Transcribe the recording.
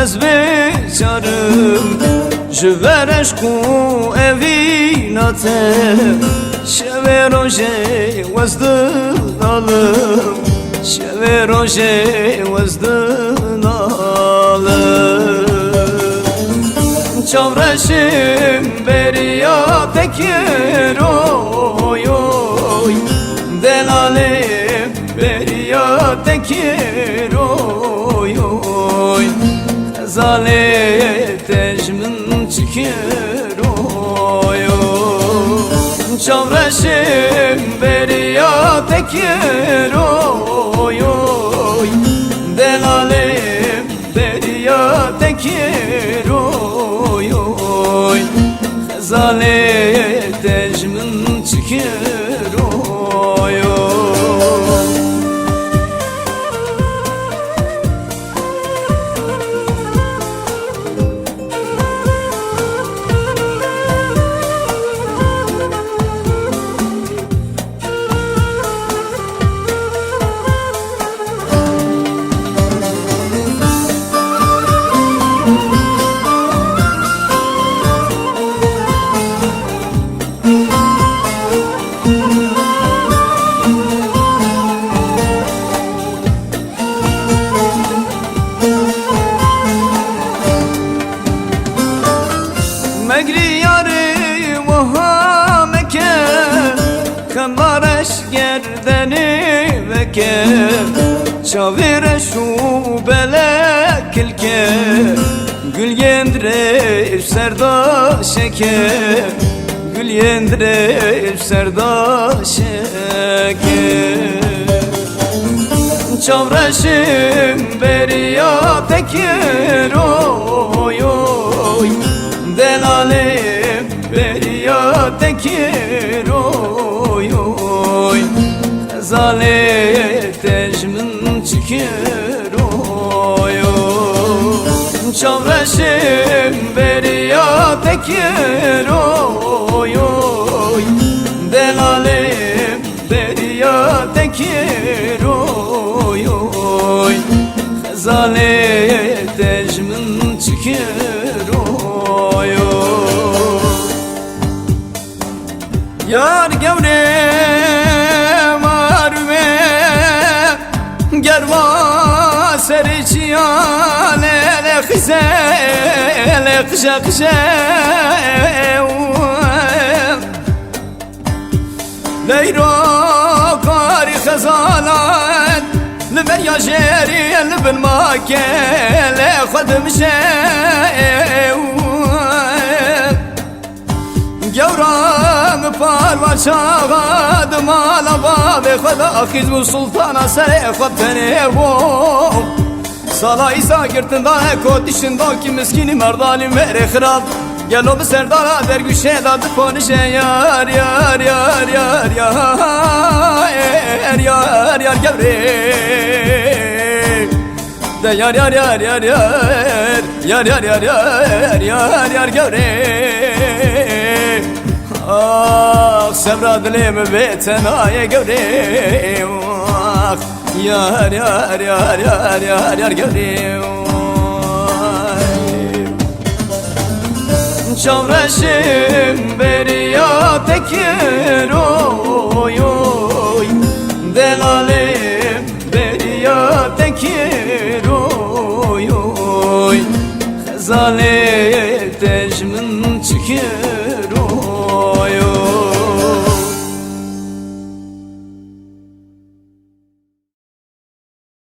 ez beçarım ji ver eşku evînate şevê rojê wez dinalım şevê rojê wez dinalım çavreşim beriya tekir oy oy delalim beriya tekir oy oy zale tecmin çıkır oy oy çavreşim beriya tekir oy oy delalim beriya tekir oy oy zale tecmin çıkır oy oy مگری یاری وهامکه کمارش گردنی وکه چاویرش و بلکلکه گل یندریش سرداشکه گل یندریش سرداشکه چاورشم بریا تکر oy oy delalim beriya tekir oy oy zale tecmin çıkır oy oy çavreşim beriya tekir oy oy delalim beriya tekir oy oy zale tecmin çıkır oy oy yar gevre marve gerva serçiyale le khise le khşa khşa leyro kari khazalan لبريا جيري لبن ماكل خدم شيء جورام فالوان شاغد مال باب خدا خيز سلطان سري خدني بو صلاي ساكرتن دا كوتشن دا ki miskini merdali mere خراب Gelo bir serdara dergüşe dadı konuşe yar yar yar yar yar yar yar gevre de yar yar yar yar yar yar yar yar yar yar yar gevre ah sevra dilim betenaye gevre ah yar yar yar yar yar yar gevre çavreşim beriya tekir oy oy delalim beriya tekir oy oy zale tecmin çıkır